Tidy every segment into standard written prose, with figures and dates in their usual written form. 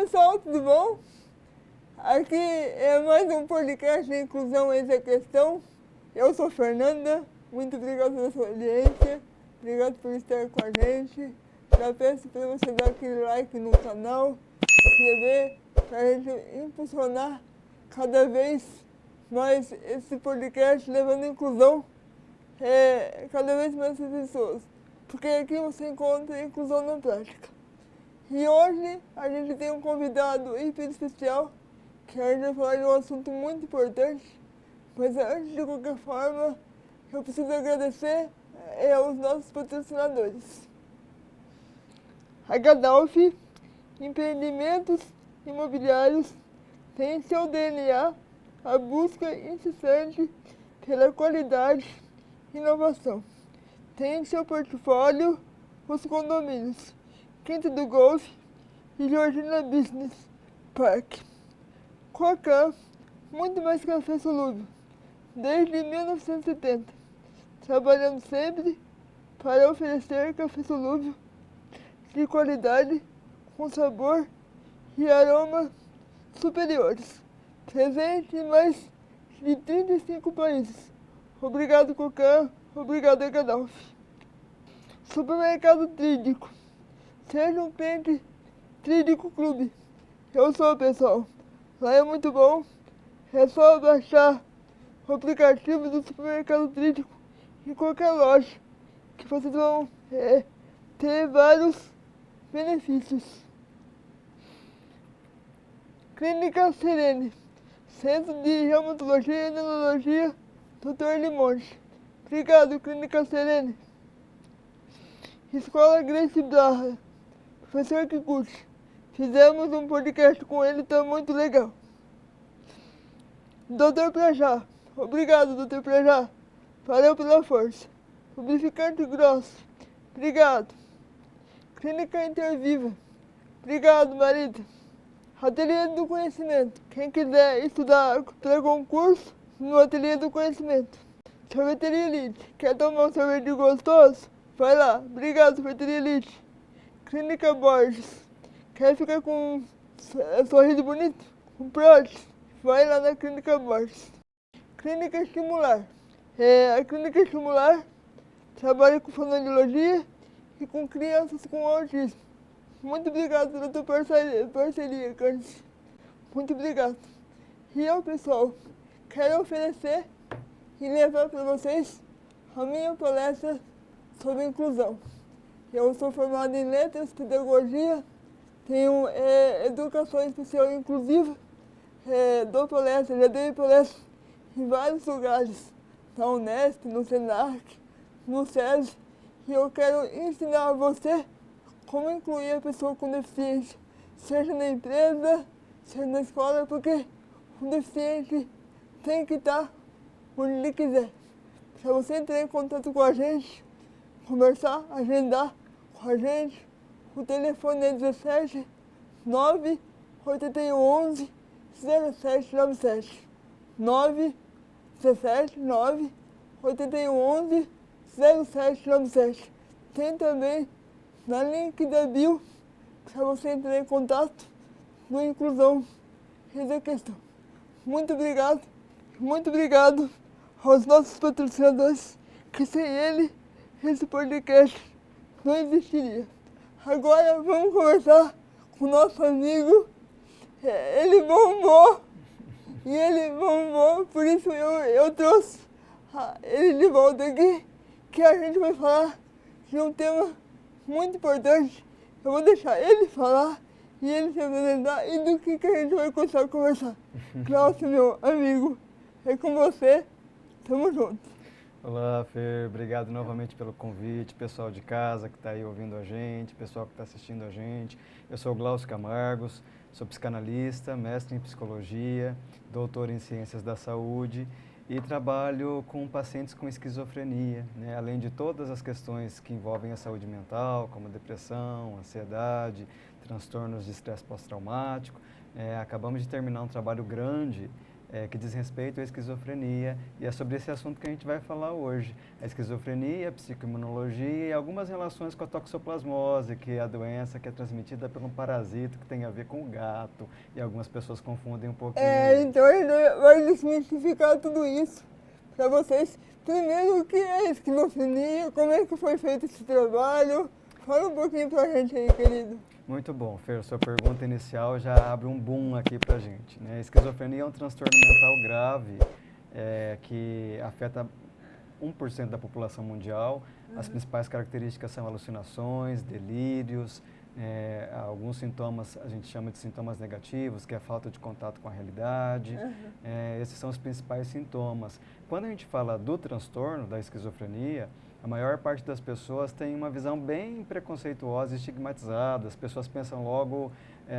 pessoal, tudo bom? Aqui é mais um podcast de Inclusão Essa Questão. Eu sou Fernanda, muito obrigado pela sua audiência, obrigado por estar com a gente. Já peço para você dar aquele like no canal, se inscrever, para a gente impulsionar cada vez mais esse podcast, levando inclusão cada vez mais para as pessoas. Porque aqui você encontra inclusão na prática. E hoje a gente tem um convidado hiper especial, que a gente vai falar de um assunto muito importante. Mas antes, de qualquer forma, eu preciso agradecer aos nossos patrocinadores. A Gaddafi Empreendimentos Imobiliários tem em seu DNA a busca incessante pela qualidade e inovação. Tem em seu portfólio os condomínios Quinta do Golf e Georgina Business Park. Cocan, muito mais café solúvel, desde 1970, trabalhando sempre para oferecer café solúvel de qualidade, com sabor e aroma superiores. Presente em mais de 35 países. Obrigado, Cocan. Obrigado, Gaddafi. Supermercado Trídico. Seja um cliente Trídico Clube. Eu sou, pessoal. Lá é muito bom. É só baixar o aplicativo do Supermercado Trídico em qualquer loja, que vocês vão ter vários benefícios. Clínica Serene. Centro de Reumatologia e Neurologia, Dr. Limonte. Obrigado, Clínica Serene. Escola Grace Braga. Professor Kikuchi. Fizemos um podcast com ele, tá muito legal. Dr. Prajá. Obrigado, Dr. Prajá. Valeu pela força. Lubrificante grosso. Obrigado. Clínica Interviva. Obrigado, Marita. Ateliê do Conhecimento. Quem quiser estudar para concurso, no Ateliê do Conhecimento. Sorveteria Elite. Quer tomar um sorvete gostoso? Vai lá. Obrigado, Sorveteria Elite. Clínica Borges. Quer ficar com um sorriso bonito? Com prótese? Vai lá na Clínica Borges. Clínica Estimular. A Clínica Estimular trabalha com fonoaudiologia e com crianças com autismo. Muito obrigado pela tua parceria, Cândice. Muito obrigado. E eu, pessoal, quero oferecer e levar para vocês a minha palestra sobre inclusão. Eu sou formado em letras, pedagogia, tenho educação especial inclusiva, dou palestra, já dei palestra em vários lugares, na Unesp, no Senac, no SESI, e eu quero ensinar a você como incluir a pessoa com deficiência, seja na empresa, seja na escola, porque o deficiente tem que estar onde ele quiser. Se você entrar em contato com a gente, conversar, agendar com a gente, o telefone é 17 98111 0797. 917 98111 0797. Tem também na link da bio para você entrar em contato no Inclusão Essa Questão. Muito obrigado aos nossos patrocinadores, que sem ele esse podcast não existiria. Agora vamos conversar com o nosso amigo. Ele bombou, por isso eu trouxe ele de volta aqui, que a gente vai falar de um tema muito importante. Eu vou deixar ele falar e ele se apresentar e do que a gente vai começar a conversar. Cláudio, meu amigo, é com você. Tamo junto. Olá, Fer. Obrigado novamente pelo convite. Pessoal de casa que está aí ouvindo a gente, pessoal que está assistindo a gente. Eu sou o Glaucio Camargos, sou psicanalista, mestre em psicologia, doutor em ciências da saúde e trabalho com pacientes com esquizofrenia, né? Além de todas as questões que envolvem a saúde mental, como depressão, ansiedade, transtornos de estresse pós-traumático. Acabamos de terminar um trabalho grande que diz respeito à esquizofrenia, e é sobre esse assunto que a gente vai falar hoje. A esquizofrenia, a psicoimunologia e algumas relações com a toxoplasmose, que é a doença que é transmitida por um parasita que tem a ver com o gato, e algumas pessoas confundem um pouquinho. Então ele vai desmistificar tudo isso para vocês. Primeiro, o que é esquizofrenia, como é que foi feito esse trabalho? Fala um pouquinho pra gente aí, querido. Muito bom, Fer. Sua pergunta inicial já abre um boom aqui pra gente, né? Esquizofrenia é um transtorno mental grave que afeta 1% da população mundial. As principais características são alucinações, delírios, alguns sintomas a gente chama de sintomas negativos, que é a falta de contato com a realidade. Esses são os principais sintomas. Quando a gente fala do transtorno da esquizofrenia, a maior parte das pessoas tem uma visão bem preconceituosa e estigmatizada. As pessoas pensam logo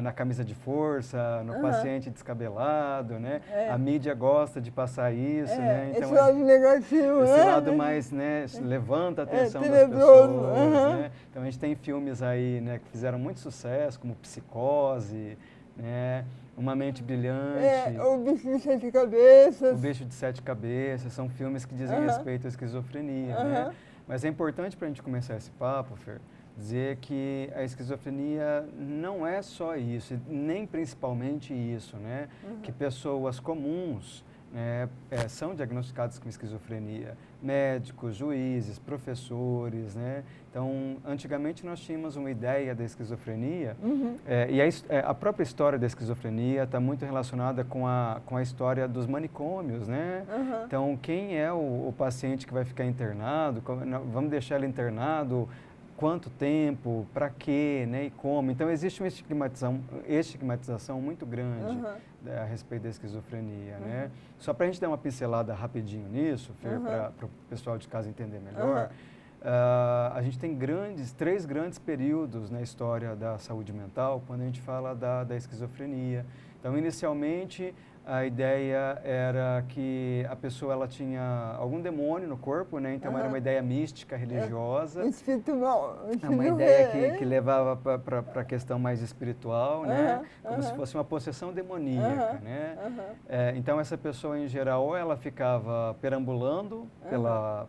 na camisa de força, no paciente descabelado, né? A mídia gosta de passar isso, né? Então, esse lado negativo, esse lado mais, né, levanta a atenção das pessoas, né? Então a gente tem filmes aí, né, que fizeram muito sucesso, como Psicose, né? Uma Mente Brilhante. O Bicho de Sete Cabeças. O Bicho de Sete Cabeças. São filmes que dizem respeito à esquizofrenia, né? Mas é importante para a gente começar esse papo, Fer, dizer que a esquizofrenia não é só isso, nem principalmente isso, né? Que pessoas comuns são diagnosticadas com esquizofrenia, médicos, juízes, professores, né? Então, antigamente nós tínhamos uma ideia da esquizofrenia e a própria história da esquizofrenia está muito relacionada com a história dos manicômios, né? Então, quem é o paciente que vai ficar internado, vamos deixar ele internado, quanto tempo, para quê, né, e como. Então, existe uma estigmatização muito grande a respeito da esquizofrenia, né? Só para a gente dar uma pincelada rapidinho nisso, Fer, para o pessoal de casa entender melhor, a gente tem três grandes períodos na história da saúde mental quando a gente fala da esquizofrenia. Então, inicialmente, a ideia era que a pessoa ela tinha algum demônio no corpo, né? Então era uma ideia mística, religiosa. Espiritual. Uma ideia que levava para a questão mais espiritual, né? Como se fosse uma possessão demoníaca, né? Então essa pessoa em geral ou ela ficava perambulando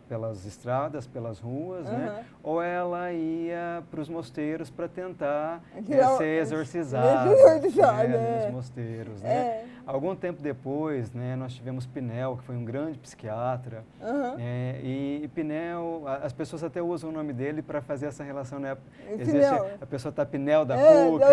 pelas estradas, pelas ruas, né? Ou ela ia para os mosteiros para tentar ser exorcizada, nos mosteiros, né? Algum tempo depois, né, nós tivemos Pinel, que foi um grande psiquiatra, e Pinel, as pessoas até usam o nome dele para fazer essa relação, né? Existe a pessoa tá Pinel da Cuca,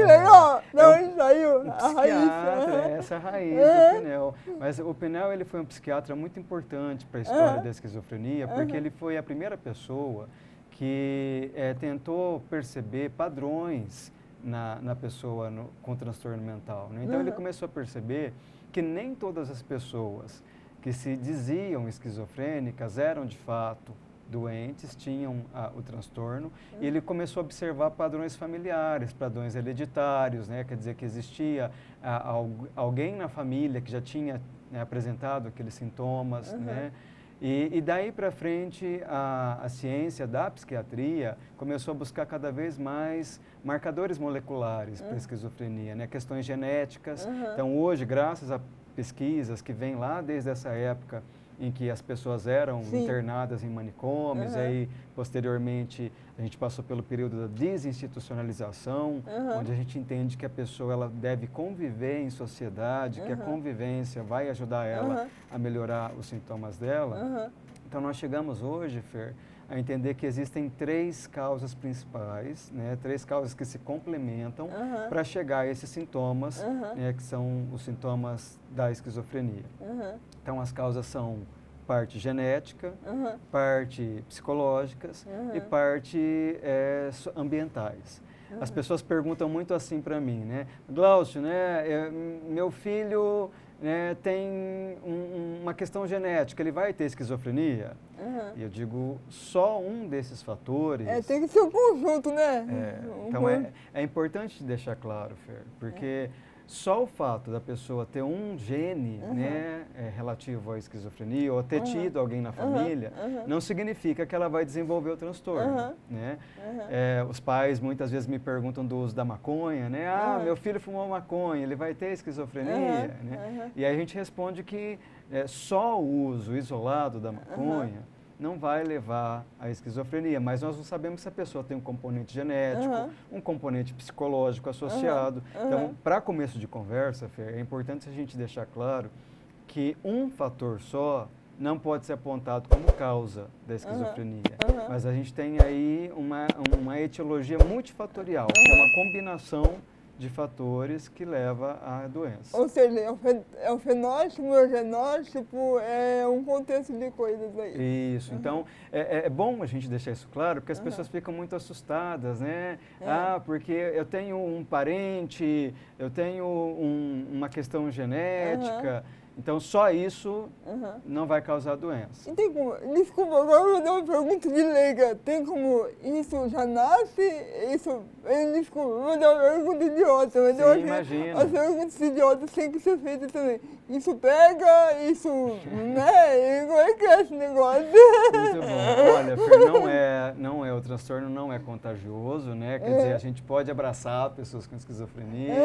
legal! Da onde saiu a raiz? Essa raiz do Pinel. Mas o Pinel, ele foi um psiquiatra muito importante para a história da esquizofrenia, porque ele foi a primeira pessoa que tentou perceber padrões na pessoa com transtorno mental, né? Então ele começou a perceber que nem todas as pessoas que se diziam esquizofrênicas eram de fato doentes, tinham o transtorno, e ele começou a observar padrões familiares, padrões hereditários, né? Quer dizer que existia alguém na família que já tinha apresentado aqueles sintomas, né? E daí para frente, a ciência da psiquiatria começou a buscar cada vez mais marcadores moleculares para a esquizofrenia, né? Questões genéticas. Então, hoje, graças a pesquisas que vêm lá desde essa época em que as pessoas eram internadas em manicômios, aí posteriormente a gente passou pelo período da desinstitucionalização, onde a gente entende que a pessoa ela deve conviver em sociedade, que a convivência vai ajudar ela a melhorar os sintomas dela. Então nós chegamos hoje, Fer, a entender que existem três causas principais, né, três causas que se complementam para chegar a esses sintomas, né, que são os sintomas da esquizofrenia. Então as causas são parte genética, parte psicológicas e parte ambientais. As pessoas perguntam muito assim para mim, né? Glaucio, né, meu filho tem uma questão genética, ele vai ter esquizofrenia? E eu digo, só um desses fatores... tem que ser um conjunto, né? Então é importante deixar claro, Fer, porque só o fato da pessoa ter um gene né, relativo à esquizofrenia ou ter tido alguém na família, não significa que ela vai desenvolver o transtorno. Né? Os pais muitas vezes me perguntam do uso da maconha, né? Ah, meu filho fumou maconha, ele vai ter esquizofrenia? Né? E aí a gente responde que só o uso isolado da maconha não vai levar à esquizofrenia, mas nós não sabemos se a pessoa tem um componente genético, um componente psicológico associado. Então, para começo de conversa, Fer, é importante a gente deixar claro que um fator só não pode ser apontado como causa da esquizofrenia, mas a gente tem aí uma etiologia multifatorial, que é uma combinação de fatores que leva à doença. Ou seja, é o fenótipo, o genótipo, é um contexto de coisas aí. Isso, então é bom a gente deixar isso claro, porque as pessoas ficam muito assustadas, né? Ah, porque eu tenho um parente, eu tenho uma questão genética, então só isso não vai causar doença. E tem como, desculpa, agora eu vou dar uma pergunta de leiga, tem como isso já nasce, desculpa, eu vou dar uma pergunta idiota, mas eu acho imagina. que as perguntas idiotas têm que ser feitas também. Isso pega, isso, né, como é que é esse negócio? Muito bom, olha, Fer, não é o transtorno, não é contagioso, né, quer dizer, a gente pode abraçar pessoas com esquizofrenia,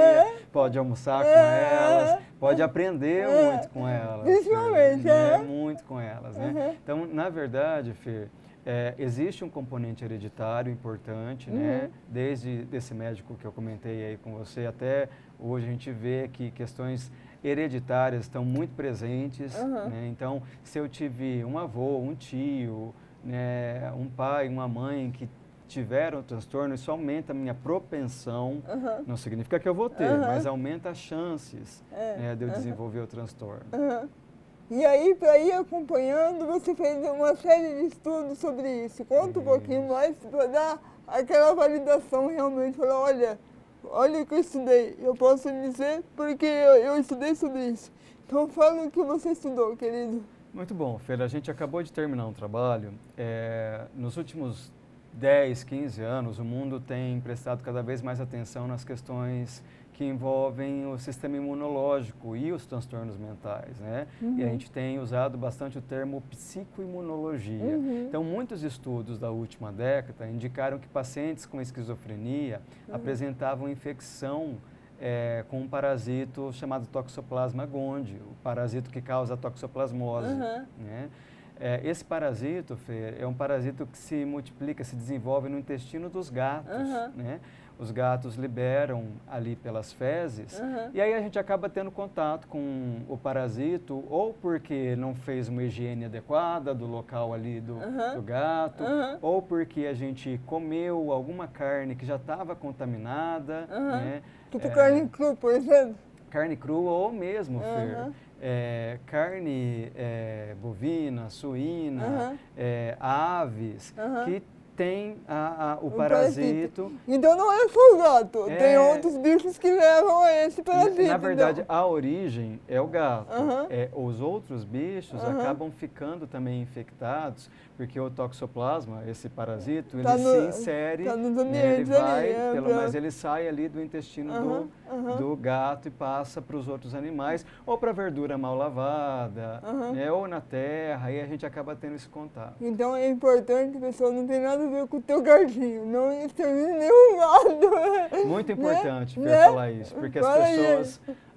pode almoçar com elas, pode aprender muito com elas. Principalmente, né? Muito com elas, né? Então, na verdade, Fer, existe um componente hereditário importante, né? Desde esse médico que eu comentei aí com você, até hoje a gente vê que questões hereditárias estão muito presentes, né? Então, se eu tive um avô, um tio, né? Um pai, uma mãe que tiveram o transtorno, isso aumenta a minha propensão, não significa que eu vou ter, mas aumenta as chances né, de eu desenvolver o transtorno. E aí, para ir acompanhando, você fez uma série de estudos sobre isso. Conta um pouquinho mais para dar aquela validação realmente. Falar, olha o que eu estudei, eu posso dizer porque eu estudei sobre isso. Então fala o que você estudou, querido. Muito bom, Fer, a gente acabou de terminar um trabalho. Nos últimos 10, 15 anos, o mundo tem prestado cada vez mais atenção nas questões que envolvem o sistema imunológico e os transtornos mentais, né? E a gente tem usado bastante o termo psicoimunologia. Então, muitos estudos da última década indicaram que pacientes com esquizofrenia apresentavam infecção com um parasito chamado Toxoplasma gondii, o parasito que causa a toxoplasmose, né? Esse parasito, Fer, é um parasito que se multiplica, se desenvolve no intestino dos gatos, né? Os gatos liberam ali pelas fezes e aí a gente acaba tendo contato com o parasito ou porque não fez uma higiene adequada do local ali do gato ou porque a gente comeu alguma carne que já estava contaminada, né? Tipo carne crua, por exemplo? Carne crua ou mesmo, Fer, carne bovina, suína, aves, que tem o parasito. Então não é só o gato, tem outros bichos que levam a esse parasito. Na verdade, a origem é o gato. Os outros bichos acabam ficando também infectados, porque o toxoplasma, esse parasito, ele se insere, ele vai, mas ele sai ali do intestino do gato e passa para os outros animais, ou para verdura mal lavada, ou na terra, aí a gente acaba tendo esse contato. Então é importante, pessoal, não tem nada a ver com o teu gatinho, não extermina nenhum gado. Muito importante, né? falar isso, porque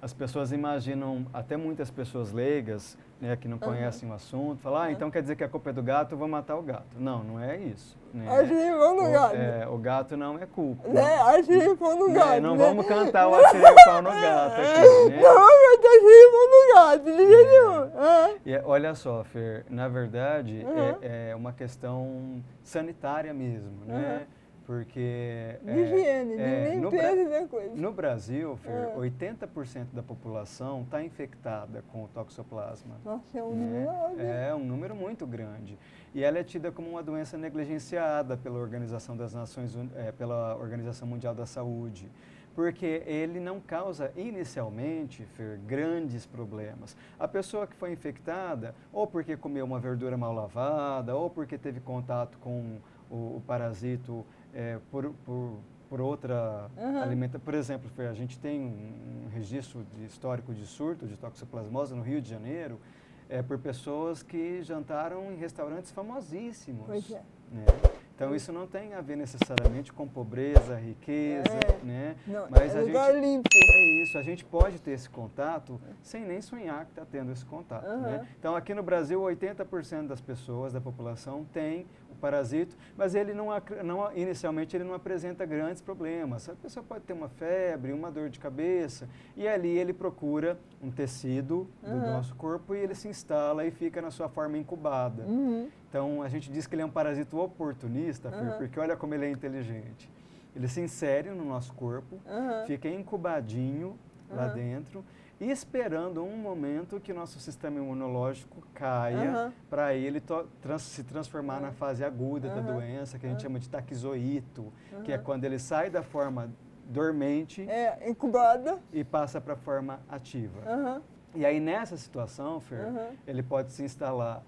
as pessoas imaginam, até muitas pessoas leigas, né, que não conhecem o assunto, falam, então quer dizer que a culpa é do gato, eu vou matar o gato. Não, não é isso. Né? Atirei no gato. O gato não é culpa. Né? Atirei pau no gato. Não né? vamos cantar o atirei pau no gato aqui, né? Não, eu atirei pau no gato, de jeito nenhum. E olha só, Fer, na verdade é uma questão sanitária mesmo, né? Porque de higiene, de limpeza da coisa. No Brasil, Fer, 80% da população está infectada com o toxoplasma. Nossa, é um número alto. É um número muito grande. E ela é tida como uma doença negligenciada pela Organização das Nações, pela Organização Mundial da Saúde, porque ele não causa inicialmente, Fer, grandes problemas. A pessoa que foi infectada, ou porque comeu uma verdura mal lavada, ou porque teve contato com o parasito por outra alimentação. Por exemplo, Fer, a gente tem um registro histórico de surto de toxoplasmose no Rio de Janeiro, por pessoas que jantaram em restaurantes famosíssimos. Pois é. Né? Então, isso não tem a ver necessariamente com pobreza, riqueza, né? Não, mas é lugar limpo. É isso, a gente pode ter esse contato sem nem sonhar que está tendo esse contato. Né? Então, aqui no Brasil, 80% das pessoas, da população, tem o parasito, mas ele inicialmente ele não apresenta grandes problemas. A pessoa pode ter uma febre, uma dor de cabeça, e ali ele procura um tecido do nosso corpo e ele se instala e fica na sua forma incubada. Então, a gente diz que ele é um parasito oportunista, Fer, porque olha como ele é inteligente. Ele se insere no nosso corpo, fica incubadinho lá dentro, esperando um momento que nosso sistema imunológico caia para ele se transformar na fase aguda da doença, que a gente chama de taquizoíto, que é quando ele sai da forma dormente incubada e passa para a forma ativa. E aí, nessa situação, Fer, ele pode se instalar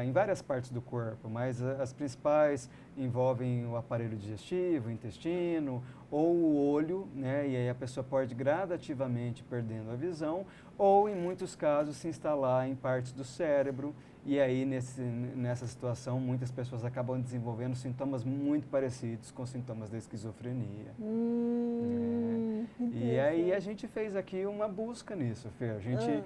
em várias partes do corpo, mas as principais envolvem o aparelho digestivo, o intestino ou o olho, né? E aí a pessoa pode gradativamente perdendo a visão ou, em muitos casos, se instalar em partes do cérebro. E aí, nessa situação, muitas pessoas acabam desenvolvendo sintomas muito parecidos com sintomas da esquizofrenia. E aí a gente fez aqui uma busca nisso, Fer. A gente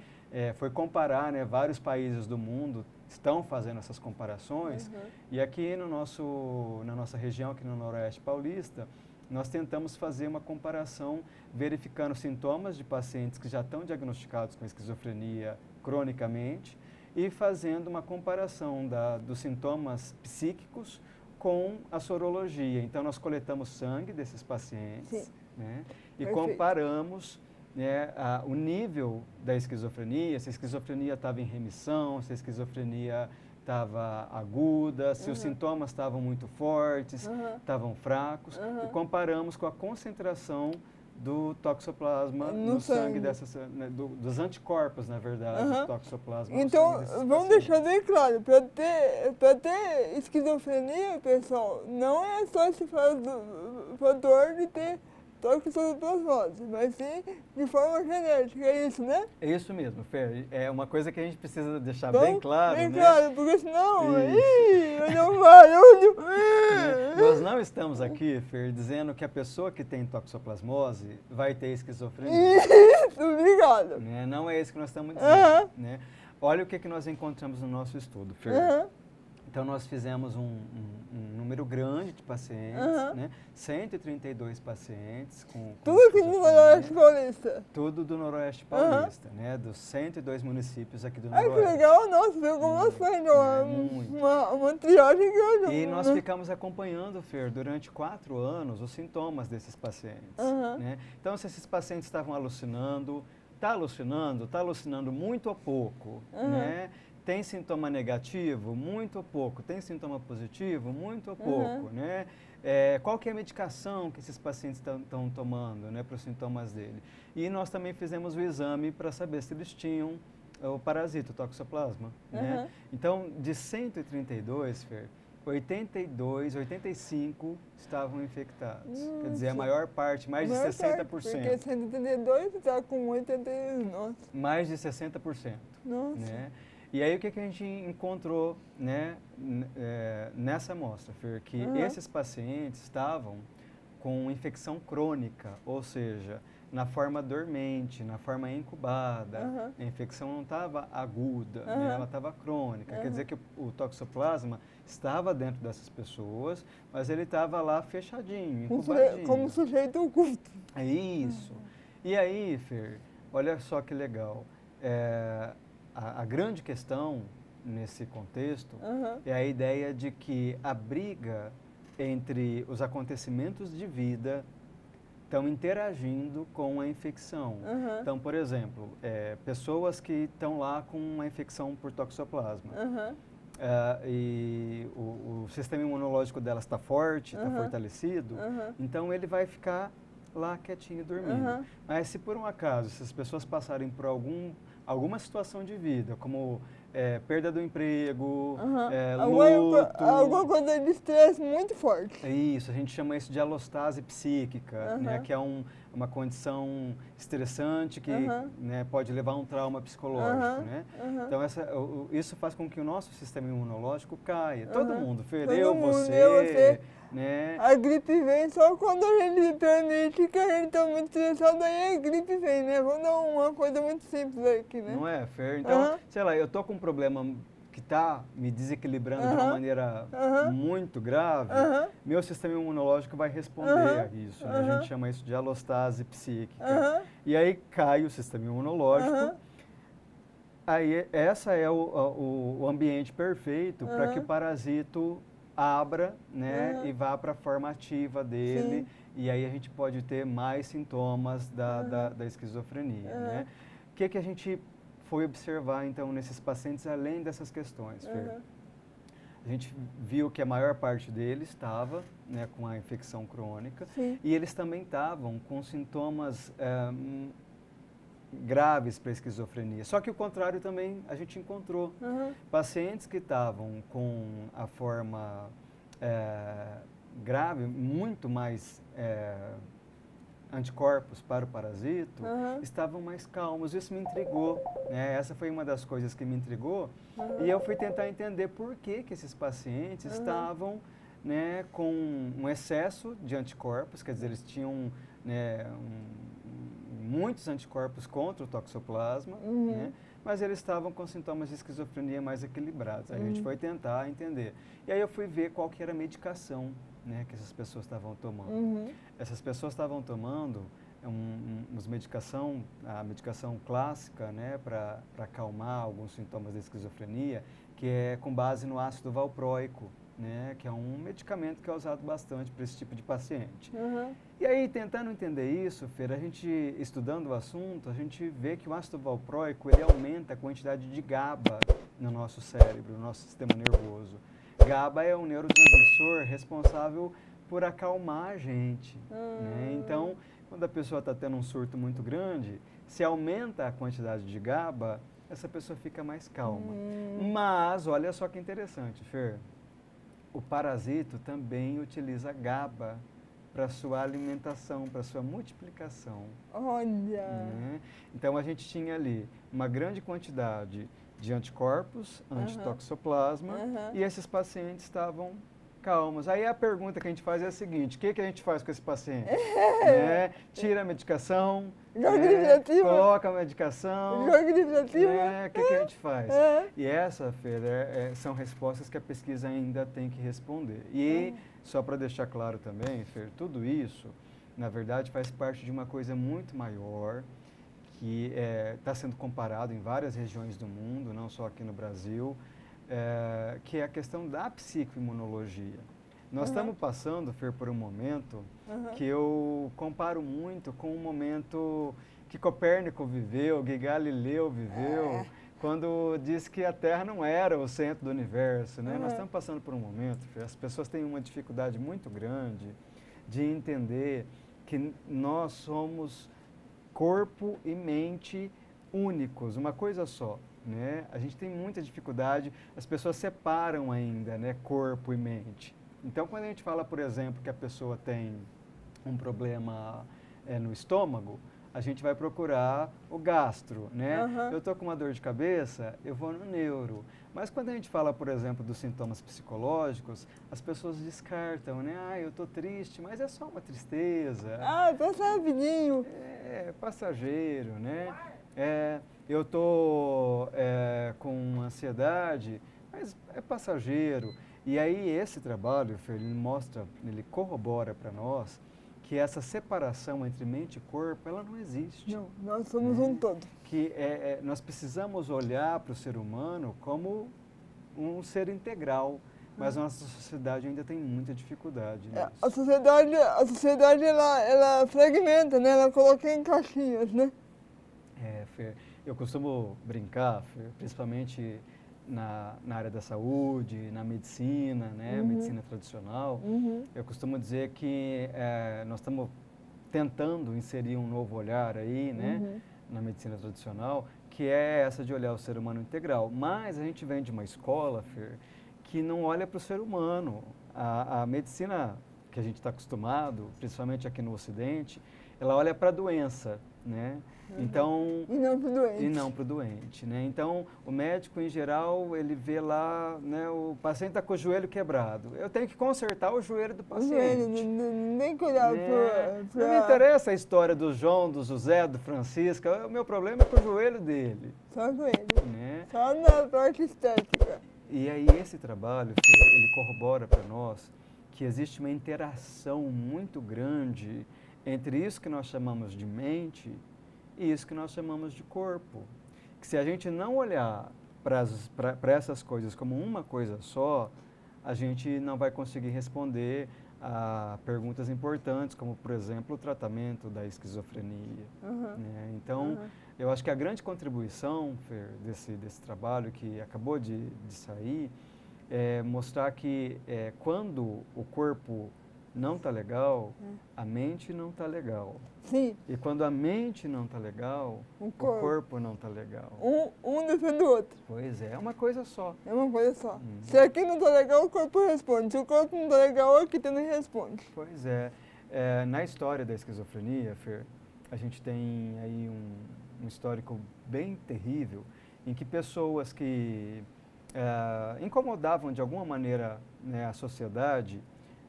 foi comparar, né, vários países do mundo estão fazendo essas comparações, e aqui na nossa região, aqui no Noroeste Paulista, nós tentamos fazer uma comparação verificando sintomas de pacientes que já estão diagnosticados com esquizofrenia cronicamente e fazendo uma comparação dos sintomas psíquicos com a sorologia. Então, nós coletamos sangue desses pacientes, né, e comparamos, né, o nível da esquizofrenia, se a esquizofrenia estava em remissão, se a esquizofrenia estava aguda, se os sintomas estavam muito fortes, estavam fracos, e comparamos com a concentração do toxoplasma no sangue dos anticorpos, na verdade, do toxoplasma. Então, vamos deixar bem claro, para ter esquizofrenia, pessoal, não é só esse fator de ter toxoplasmose, mas sim de forma genética, é isso, né? É isso mesmo, Fer. É uma coisa que a gente precisa deixar bem claro, bem né? claro, porque senão, olha o barulho. Nós não estamos aqui, Fer, dizendo que a pessoa que tem toxoplasmose vai ter esquizofrenia. Isso, obrigado. Né? Não é isso que nós estamos dizendo, né? Olha o que nós encontramos no nosso estudo, Fer. Então, nós fizemos um número grande de pacientes, né? 132 pacientes com tudo aqui do Noroeste Paulista. Tudo do Noroeste Paulista, né? Dos 102 municípios aqui do Noroeste. Ai, que legal, nossa, viu como nós fazemos uma triagem grande. E nós ficamos acompanhando, Fer, durante 4 anos, os sintomas desses pacientes, né? Então, se esses pacientes estavam alucinando, está alucinando muito ou pouco, né? Tem sintoma negativo? Muito ou pouco. Tem sintoma positivo? Muito ou pouco, né? Qual que é a medicação que esses pacientes estão tomando, né, para os sintomas dele? E nós também fizemos o exame para saber se eles tinham o parasito, o toxoplasma, né? Então, de 132, Fer, 85 estavam infectados. Quer dizer, a maior parte, mais de 60%. Porque 132 está com 81, nossa. Mais de 60%. Nossa. Né? E aí, o que a gente encontrou, né, nessa amostra, Fer? Que esses pacientes estavam com infecção crônica, ou seja, na forma dormente, na forma incubada. A infecção não estava aguda, né? Ela estava crônica. Quer dizer que o toxoplasma estava dentro dessas pessoas, mas ele estava lá fechadinho, incubadinho. Como sujeito oculto. É isso. E aí, Fer, olha só que legal. A grande questão nesse contexto é a ideia de que a briga entre os acontecimentos de vida estão interagindo com a infecção. Então, por exemplo, pessoas que estão lá com uma infecção por toxoplasma e o sistema imunológico delas está forte, está fortalecido, então ele vai ficar lá quietinho, dormindo. Mas se por um acaso essas pessoas passarem por algum alguma situação de vida, como perda do emprego, Alguma luto. coisa de estresse muito forte. É isso, a gente chama isso de alostase psíquica, né, que é uma condição estressante que né, pode levar a um trauma psicológico. Né? Então, isso faz com que o nosso sistema imunológico caia. Todo mundo, Fer, eu, você, né? A gripe vem só quando a gente permite que a gente está muito estressado, aí a gripe vem, né? Vamos dar uma coisa muito simples aqui, né? Não é, Fer? Então, sei lá, eu tô com um problema que está me desequilibrando de uma maneira muito grave, meu sistema imunológico vai responder a isso. Né? A gente chama isso de alostase psíquica. E aí cai o sistema imunológico. Aí essa é o ambiente perfeito para que o parasito abra, né, e vá para a forma ativa dele. Sim. E aí a gente pode ter mais sintomas da esquizofrenia. Né? O que a gente foi observar, então, nesses pacientes, além dessas questões, Fer? A gente viu que a maior parte deles estava, né, com a infecção crônica. Sim. E eles também estavam com sintomas graves para a esquizofrenia. Só que o contrário também a gente encontrou. Pacientes que estavam com a forma grave, muito mais anticorpos para o parasito, estavam mais calmos. Isso me intrigou, né? Essa foi uma das coisas que me intrigou. E eu fui tentar entender por que esses pacientes estavam, né, com um excesso de anticorpos, quer dizer, eles tinham, né, muitos anticorpos contra o toxoplasma, né? Mas eles estavam com sintomas de esquizofrenia mais equilibrados. Aí a gente foi tentar entender. E aí eu fui ver qual que era a medicação, né, que essas pessoas estavam tomando. Essas pessoas estavam tomando a medicação clássica, né, para acalmar alguns sintomas da esquizofrenia, que é com base no ácido valproico, né, que é um medicamento que é usado bastante para esse tipo de paciente. E aí, tentando entender isso, Fer, a gente, estudando o assunto, a gente vê que o ácido valproico, ele aumenta a quantidade de GABA no nosso cérebro, no nosso sistema nervoso. GABA é um neurotransmissor responsável por acalmar a gente. Né? Então, quando a pessoa está tendo um surto muito grande, se aumenta a quantidade de GABA, essa pessoa fica mais calma. Mas, olha só que interessante, Fer. O parasito também utiliza GABA para sua alimentação, para sua multiplicação. Olha! Né? Então, a gente tinha ali uma grande quantidade de anticorpos, antitoxoplasma, e esses pacientes estavam calmos. Aí a pergunta que a gente faz é a seguinte: o que a gente faz com esse paciente? Né? Tira a medicação, coloca a medicação, o que a gente faz? E essa, Fer, são respostas que a pesquisa ainda tem que responder. E, só para deixar claro também, Fer, tudo isso, na verdade, faz parte de uma coisa muito maior, que está sendo comparado em várias regiões do mundo, não só aqui no Brasil, que é a questão da psicoimunologia. Nós estamos passando, Fer, por um momento que eu comparo muito com o momento que Copérnico viveu, que Galileu viveu, quando disse que a Terra não era o centro do universo. Né? Nós estamos passando por um momento, Fer, as pessoas têm uma dificuldade muito grande de entender que nós somos corpo e mente únicos, uma coisa só. Né? A gente tem muita dificuldade, as pessoas separam ainda, né, corpo e mente. Então, quando a gente fala, por exemplo, que a pessoa tem um problema no estômago, a gente vai procurar o gastro, né? Eu estou com uma dor de cabeça, eu vou no neuro. Mas quando a gente fala, por exemplo, dos sintomas psicológicos, as pessoas descartam, né? Ah, eu estou triste, mas é só uma tristeza. Ah, passa rapidinho. É passageiro, né? Eu estou com ansiedade, mas é passageiro. E aí esse trabalho, Fer, ele corrobora para nós que essa separação entre mente e corpo, ela não existe. Não, nós somos um todo. Que nós precisamos olhar para o ser humano como um ser integral, mas a nossa sociedade ainda tem muita dificuldade nisso. A sociedade ela fragmenta, né? Ela coloca em caixinhas, né? Fer, eu costumo brincar, Fer, principalmente na área da saúde, na medicina, né, medicina tradicional, eu costumo dizer que nós estamos tentando inserir um novo olhar aí, né, na medicina tradicional, que é essa de olhar o ser humano integral. Mas a gente vem de uma escola, Fer, que não olha para o ser humano. A medicina que a gente está acostumado, principalmente aqui no Ocidente, ela olha para a doença, né? Então, E não para o doente. e não para o doente, né? Então, o médico, em geral, ele vê lá, né, o paciente está com o joelho quebrado. Eu tenho que consertar o joelho do paciente. Nem cuidar Né? Não me interessa a história do João, do José, do Francisco. O meu problema é com o joelho dele. Só com ele. Né? Só na parte estética. E aí esse trabalho, ele corrobora para nós que existe uma interação muito grande entre isso que nós chamamos de mente e isso que nós chamamos de corpo. Que se a gente não olhar para essas coisas como uma coisa só, a gente não vai conseguir responder a perguntas importantes, como, por exemplo, o tratamento da esquizofrenia. Né? Então, eu acho que a grande contribuição, Fer, desse trabalho que acabou de sair, é mostrar que quando o corpo não está legal, a mente não está legal. Sim. E quando a mente não está legal, o corpo não está legal. Um depende do outro. Pois é uma coisa só. É uma coisa só. Se aqui não está legal, o corpo responde. Se o corpo não está legal, aqui também responde. Pois é. Na história da esquizofrenia, Fer, a gente tem aí um histórico bem terrível em que pessoas que incomodavam de alguma maneira, né, a sociedade,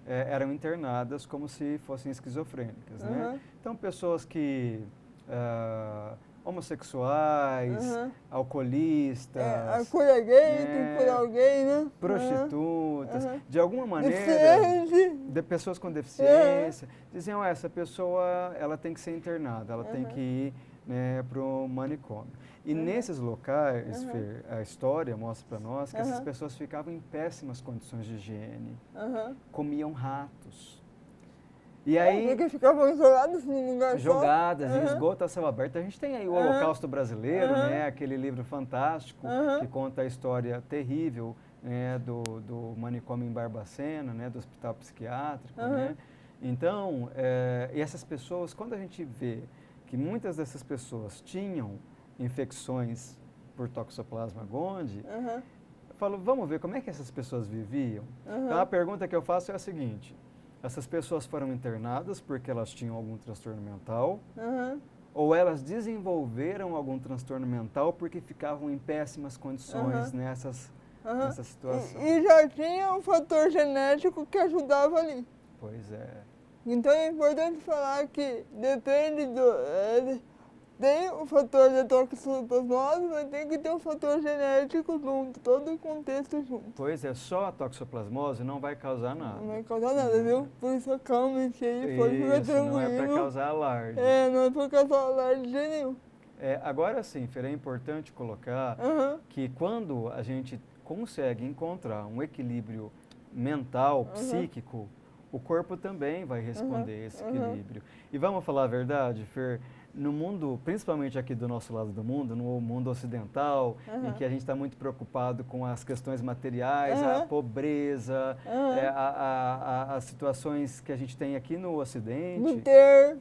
eram internadas como se fossem esquizofrênicas, né? Então, pessoas que homossexuais, alcoolistas, a cura gay, tem que curar alguém, né? Prostitutas, de alguma maneira, de pessoas com deficiência, diziam, essa pessoa ela tem que ser internada, ela tem que ir, né, para o manicômio. E nesses locais, Fer, a história mostra para nós que essas pessoas ficavam em péssimas condições de higiene, comiam ratos. E aí, porque ficavam isolados num lugar jogadas em esgoto a céu aberto. A gente tem aí o Holocausto Brasileiro, né, aquele livro fantástico que conta a história terrível, né, do manicômio em Barbacena, né, do hospital psiquiátrico. Né? Então, e essas pessoas, quando a gente vê que muitas dessas pessoas tinham infecções por Toxoplasma gondii, eu falo, vamos ver como é que essas pessoas viviam? Então, a pergunta que eu faço é a seguinte: essas pessoas foram internadas porque elas tinham algum transtorno mental? Ou elas desenvolveram algum transtorno mental porque ficavam em péssimas condições nessa situação? E já tinha um fator genético que ajudava ali. Pois é. Então é importante falar que depende do... tem o fator de toxoplasmose, mas tem que ter um fator genético junto, todo o contexto junto. Pois é, só a toxoplasmose não vai causar nada. Não vai causar nada, viu? Por isso acalme-se aí, pode ficar tranquilo. Não é para causar alarde. Não é para causar alarde de jeito nenhum. Agora sim, Fer, é importante colocar que quando a gente consegue encontrar um equilíbrio mental, psíquico, o corpo também vai responder esse equilíbrio. E vamos falar a verdade, Fer? No mundo, principalmente aqui do nosso lado do mundo, no mundo ocidental, em que a gente está muito preocupado com as questões materiais, a pobreza, as situações que a gente tem aqui no Ocidente,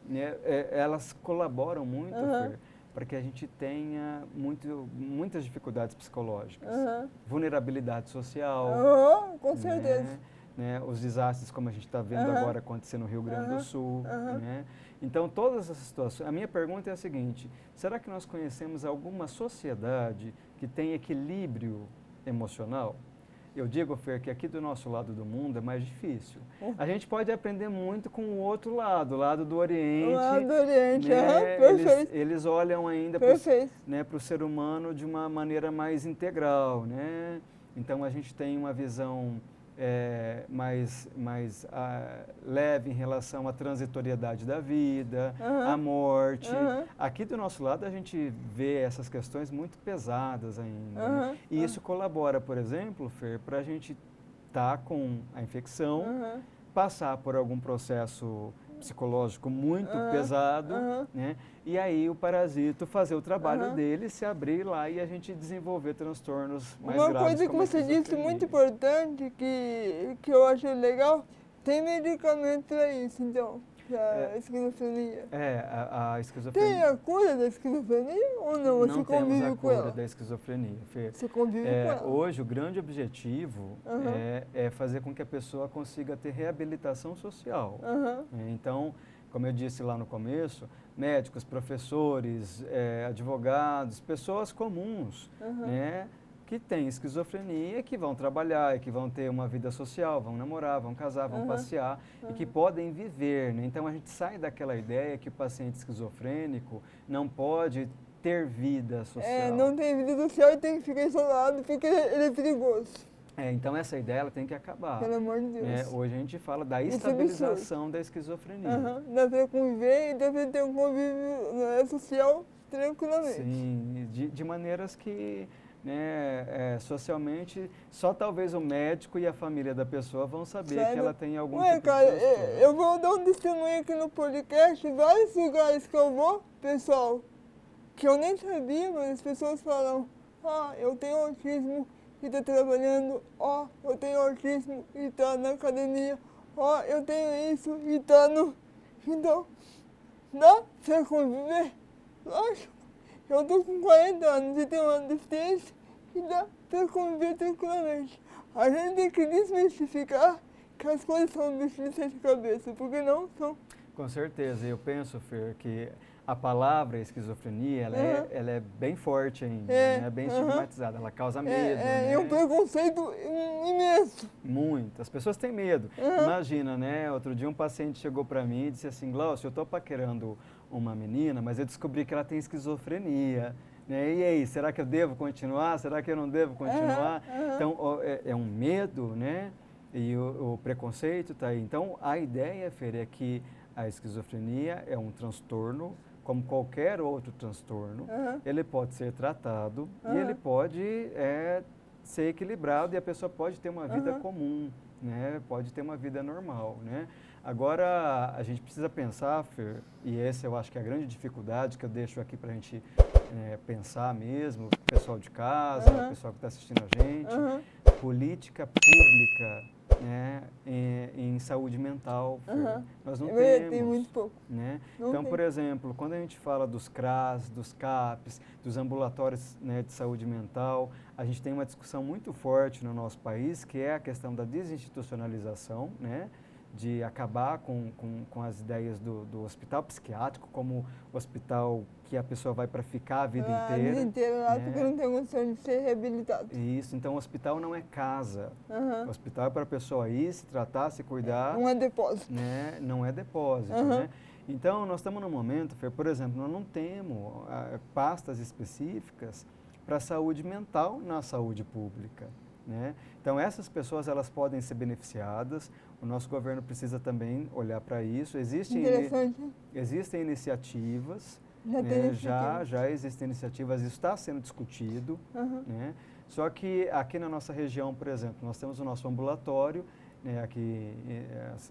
né, elas colaboram muito, Fer, para que a gente tenha muitas dificuldades psicológicas, vulnerabilidade social, com certeza. Né, os desastres como a gente está vendo agora acontecer no Rio Grande do Sul. Né? Então, todas essas situações... A minha pergunta é a seguinte: será que nós conhecemos alguma sociedade que tem equilíbrio emocional? Eu digo, Fer, que aqui do nosso lado do mundo é mais difícil. A gente pode aprender muito com o outro lado, o lado do Oriente. O lado do Oriente, né? Perfeito. Eles olham ainda para o ser humano de uma maneira mais integral. Né? Então, a gente tem uma visão mais leve em relação à transitoriedade da vida, à morte. Aqui do nosso lado a gente vê essas questões muito pesadas ainda. Né? E isso colabora, por exemplo, Fer, para a gente estar com a infecção, passar por algum processo psicológico muito pesado, né? E aí o parasito fazer o trabalho dele, se abrir lá e a gente desenvolver transtornos mais graves. Uma coisa que você disse muito importante, que eu achei legal, tem medicamento para isso, então. da esquizofrenia? A esquizofrenia... Tem a cura da esquizofrenia ou não? Você Não convive temos a com cura ela? da esquizofrenia, Fê. Você convive com ela? Hoje, o grande objetivo Aham. é fazer com que a pessoa consiga ter reabilitação social. Aham. Então, como eu disse lá no começo, médicos, professores, advogados, pessoas comuns, Aham. né, que têm esquizofrenia, que vão trabalhar, que vão ter uma vida social, vão namorar, vão casar, vão Aham. passear e que podem viver, né? Então, a gente sai daquela ideia que o paciente esquizofrênico não pode ter vida social. Não tem vida social e tem que ficar isolado porque ele é perigoso. Então, essa ideia ela tem que acabar. Pelo amor de Deus. Hoje a gente fala da Isso é estabilização da esquizofrenia. Aham. Dá pra conviver e dá pra ter um convívio social tranquilamente. Sim, de maneiras que, né, socialmente, só talvez o médico e a família da pessoa vão saber Sério? que ela tem algum Ué, tipo cara, de transtorno. eu vou dar um testemunho aqui no podcast, vários lugares que eu vou, pessoal, que eu nem sabia, mas as pessoas falam, eu tenho autismo e tá trabalhando, eu tenho autismo e tá na academia, eu tenho isso e tá no... Então, dá pra conviver? Lógico, eu tô com 40 anos e tenho uma deficiência e dá pra conviver tranquilamente. A gente tem que desmistificar que as coisas são bichos de sete cabeças, porque não são. Com certeza, eu penso, Fer, que a palavra esquizofrenia, ela é bem forte ainda, né? Bem estigmatizada, ela causa medo. É um preconceito imenso. Muito, as pessoas têm medo. Imagina, né? Outro dia um paciente chegou para mim e disse assim, Glaucio, eu estou paquerando uma menina, mas eu descobri que ela tem esquizofrenia. Né? E aí, será que eu devo continuar? Será que eu não devo continuar? Então, é um medo, né? E o preconceito está aí. Então, a ideia, Fer, é que a esquizofrenia é um transtorno, como qualquer outro transtorno. Ele pode ser tratado e ele pode ser equilibrado e a pessoa pode ter uma vida comum, né? Pode ter uma vida normal, né? Agora, a gente precisa pensar, Fer, e essa eu acho que é a grande dificuldade que eu deixo aqui para a gente pensar mesmo, o pessoal de casa, o pessoal que está assistindo a gente, política pública, né, em saúde mental. Nós não temos. Tem muito pouco. Né? Então, por exemplo, quando a gente fala dos CRAS, dos CAPs, dos ambulatórios, né, de saúde mental, a gente tem uma discussão muito forte no nosso país, que é a questão da desinstitucionalização, né? De acabar com as ideias do hospital psiquiátrico como hospital que a pessoa vai para ficar a vida inteira. A vida inteira lá, né? porque não tem condição de ser reabilitado. Isso, então o hospital não é casa. O hospital é para a pessoa ir, se tratar, se cuidar. Não é depósito. Né? Não é depósito, né? Então, nós estamos num momento, Fer, por exemplo, nós não temos pastas específicas para a saúde mental na saúde pública. Né? Então, essas pessoas elas podem ser beneficiadas, o nosso governo precisa também olhar para isso. Existem iniciativas, já existem iniciativas, isso está sendo discutido. Né? Só que aqui na nossa região, por exemplo, nós temos o nosso ambulatório, né, aqui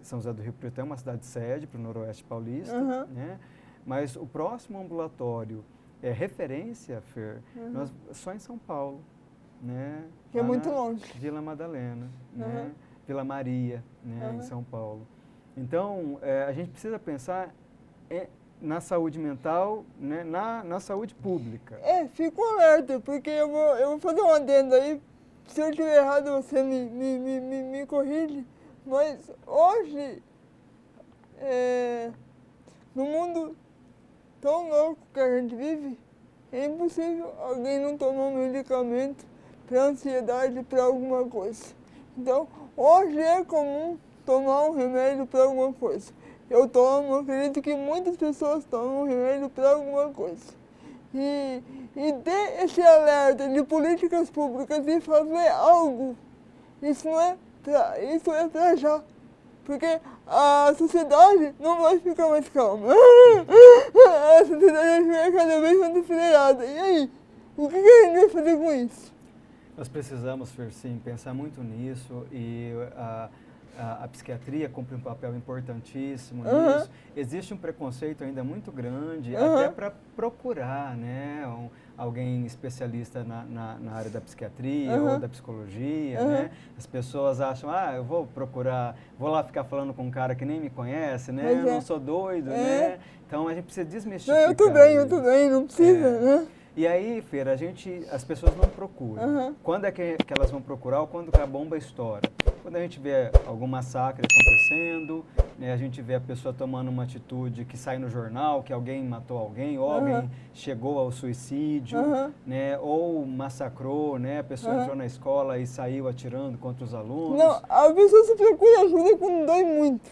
São José do Rio Preto é uma cidade sede para o Noroeste Paulista, né? Mas o próximo ambulatório é referência, Fer, só em São Paulo. Né? Que é muito longe. Vila Madalena, né? Vila Maria, né? Em São Paulo. Então, a gente precisa pensar na saúde mental, né? na saúde pública. Fico alerta, porque eu vou fazer um adendo aí. Se eu estiver errado, você me corrige. Mas hoje, no mundo tão louco que a gente vive, é impossível alguém não tomar um medicamento para ansiedade, para alguma coisa. Então, hoje é comum tomar um remédio para alguma coisa. Eu tomo, acredito que muitas pessoas tomam um remédio para alguma coisa. E ter esse alerta de políticas públicas e fazer algo, isso é para já. Porque a sociedade não vai ficar mais calma. A sociedade vai ficar cada vez mais acelerada. E aí, o que a gente vai fazer com isso? Nós precisamos, Fer, sim, pensar muito nisso e a psiquiatria cumpre um papel importantíssimo nisso. Existe um preconceito ainda muito grande, até para procurar, né, alguém especialista na área da psiquiatria ou da psicologia, né? As pessoas acham, eu vou procurar, vou lá ficar falando com um cara que nem me conhece, né? Eu não sou doido, né? Então a gente precisa desmistificar. Eu tô bem, não precisa, né? E aí, Feira, as pessoas não procuram. Quando é que elas vão procurar? Ou quando a bomba estoura? Quando a gente vê algum massacre acontecendo, né, a gente vê a pessoa tomando uma atitude que sai no jornal, que alguém matou alguém, ou alguém chegou ao suicídio, né, ou massacrou, né, a pessoa entrou na escola e saiu atirando contra os alunos. Não, a pessoa se procura ajuda quando dói muito,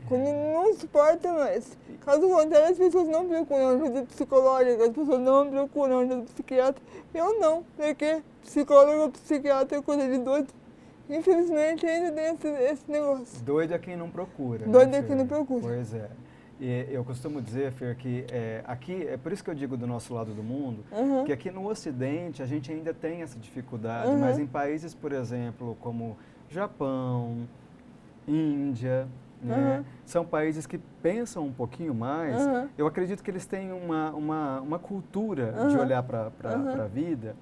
quando não suporta mais. Caso contrário, as pessoas não procuram ajuda psicológica, as pessoas não procuram ajuda psiquiátrica. Eu não, porque psicólogo ou psiquiatra é coisa de doido. Infelizmente ainda tem esse negócio. Doido é quem não procura. Doido né, é quem não procura. Pois é. E eu costumo dizer, Fer, que aqui, é por isso que eu digo do nosso lado do mundo, que aqui no Ocidente a gente ainda tem essa dificuldade, mas em países, por exemplo, como Japão, Índia, né, são países que pensam um pouquinho mais. Eu acredito que eles têm uma cultura de olhar para a vida,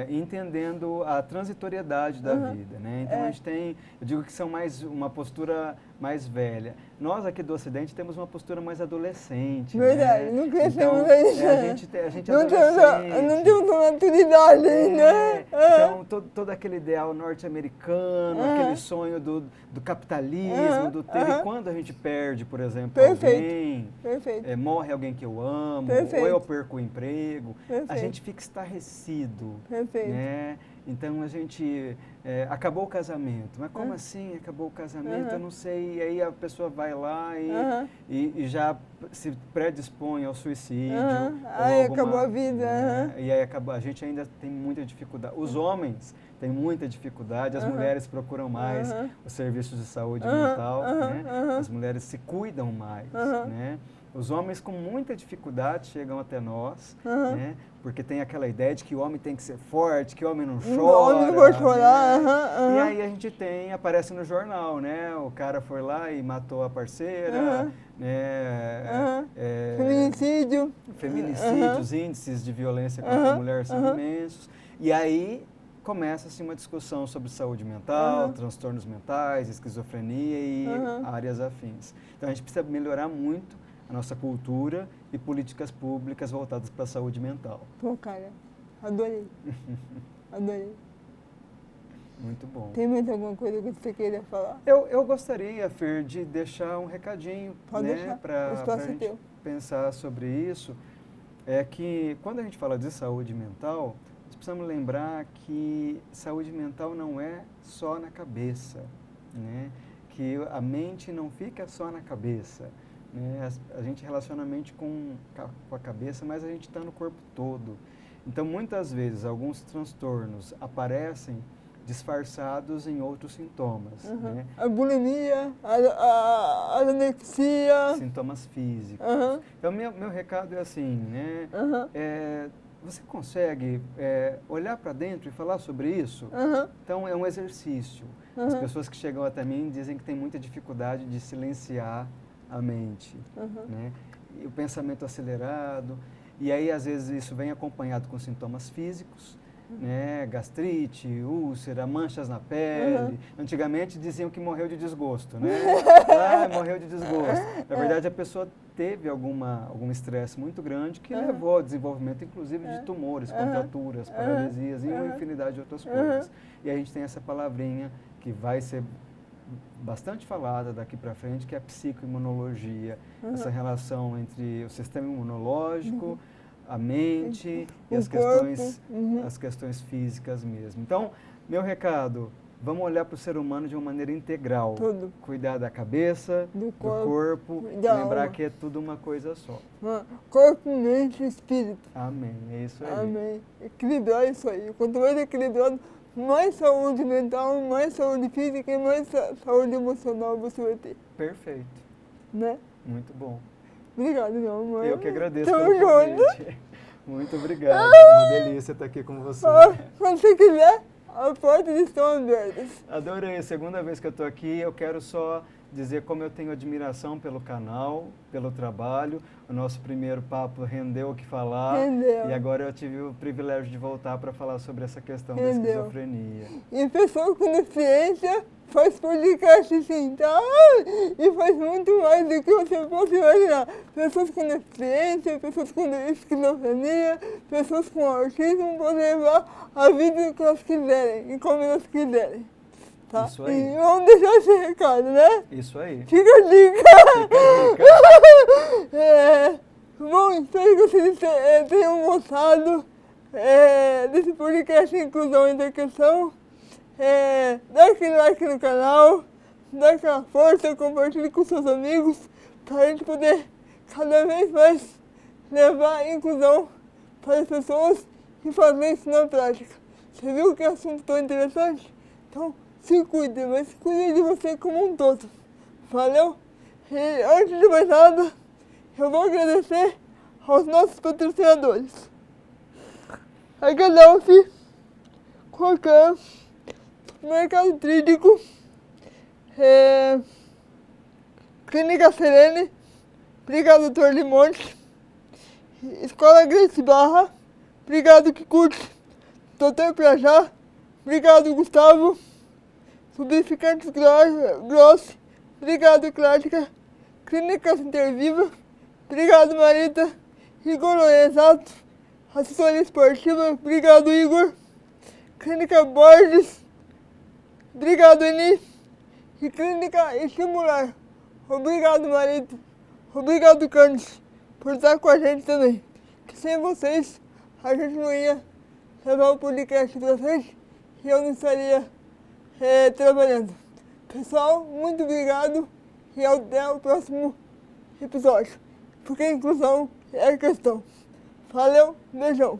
entendendo a transitoriedade da vida, né? Então a gente tem, eu digo que são uma postura mais velha. Nós aqui do Ocidente temos uma postura mais adolescente. Verdade, né? não crescemos então, ainda. A gente é adolescente. Não temos maturidade ainda. Então todo aquele ideal norte-americano, aquele sonho do capitalismo, do ter. E quando a gente perde, por exemplo, alguém, morre alguém que eu amo, ou eu perco o emprego, a gente fica estarrecido. Né? Então a gente acabou o casamento, mas como assim acabou o casamento? Eu não sei. E aí a pessoa vai lá e já se predispõe ao suicídio. Aí acabou a vida. E aí a gente ainda tem muita dificuldade. Os homens têm muita dificuldade, as mulheres procuram mais os serviços de saúde mental, né? As mulheres se cuidam mais, né? Os homens com muita dificuldade chegam até nós, né? Porque tem aquela ideia de que o homem tem que ser forte, que o homem não chora. O homem não pode chorar. Né? E aí a gente aparece no jornal, né? O cara foi lá e matou a parceira, né? Feminicídio. Feminicídios, índices de violência contra a mulher são imensos. E aí começa-se uma discussão sobre saúde mental, transtornos mentais, esquizofrenia e áreas afins. Então a gente precisa melhorar muito a nossa cultura e políticas públicas voltadas para a saúde mental. Pô, cara, adorei. Adorei. Muito bom. Tem mais alguma coisa que você queira falar? Eu gostaria, Fer, de deixar um recadinho, né, para a gente pensar sobre isso. É que quando a gente fala de saúde mental, nós precisamos lembrar que saúde mental não é só na cabeça, né? Que a mente não fica só na cabeça. Né? A gente relaciona a mente com a cabeça, mas a gente está no corpo todo. Então, muitas vezes, alguns transtornos aparecem disfarçados em outros sintomas. Né? A bulimia, a anorexia. Sintomas físicos. Então, meu recado é assim, né? Você consegue olhar para dentro e falar sobre isso? Então, é um exercício. As pessoas que chegam até mim dizem que têm muita dificuldade de silenciar a mente, né? E o pensamento acelerado, e aí às vezes isso vem acompanhado com sintomas físicos, né? Gastrite, úlcera, manchas na pele. Antigamente diziam que morreu de desgosto, né? Morreu de desgosto. Na verdade a pessoa teve algum estresse muito grande que levou ao desenvolvimento inclusive de tumores, contraturas, paralisias e uma infinidade de outras coisas. E a gente tem essa palavrinha que vai ser bastante falada daqui para frente, que é a psicoimunologia, essa relação entre o sistema imunológico, a mente e as questões físicas mesmo. Então, meu recado, vamos olhar para o ser humano de uma maneira integral. Tudo. Cuidar da cabeça, do corpo, lembrar alma. Que é tudo uma coisa só. Corpo, mente e espírito. Amém, é isso aí. Amém. Equilibrar isso aí. Quanto mais equilibrado, mais saúde mental, mais saúde física e mais saúde emocional você vai ter. Perfeito. Né? Muito bom. Obrigado, meu amor. Eu que agradeço pelo convite. Muito obrigado. Uma delícia estar aqui com você. Quando você quiser, As portas estão abertas. Adorei. Segunda vez que eu estou aqui, eu quero só dizer como eu tenho admiração pelo canal, pelo trabalho. O nosso primeiro papo rendeu o que falar. Rendeu. E agora eu tive o privilégio de voltar para falar sobre essa questão da esquizofrenia. E pessoa com deficiência faz podcast sim, tá? E faz muito mais do que você possa imaginar. Pessoas com deficiência, pessoas com esquizofrenia, pessoas com autismo podem levar a vida que elas quiserem e como elas quiserem. Tá? Isso aí. E vamos deixar esse recado, né? Isso aí. Fica a dica! Fica a dica. Bom, espero que vocês tenham gostado desse podcast Inclusão e Integração. Dá aquele like no canal, dá aquela força, compartilhe com seus amigos para a gente poder cada vez mais levar a inclusão para as pessoas e fazer isso na prática. Você viu que assunto tão interessante? Então, se cuide, mas cuide de você como um todo. Valeu? E antes de mais nada, eu vou agradecer aos nossos patrocinadores. A Gaddafi, Qualcan, Mercado Trídico, Clínica Serene, obrigado Dr. Limonte, Escola Grace Barra, obrigado Kikuchi, Dr. Prajá, obrigado Gustavo, Lubrificantes Gross, obrigado Clássica, Clínica Interviva, obrigado Marita, Igor Exato, Assessoria Esportiva, obrigado Igor, Clínica Borges, obrigado Eni, e Clínica Estimular, obrigado Marita, obrigado Candice, por estar com a gente também, que sem vocês a gente não ia levar o podcast pra frente e eu não estaria trabalhando. Pessoal, muito obrigado e até o próximo episódio, porque a inclusão é a questão. Valeu, beijão!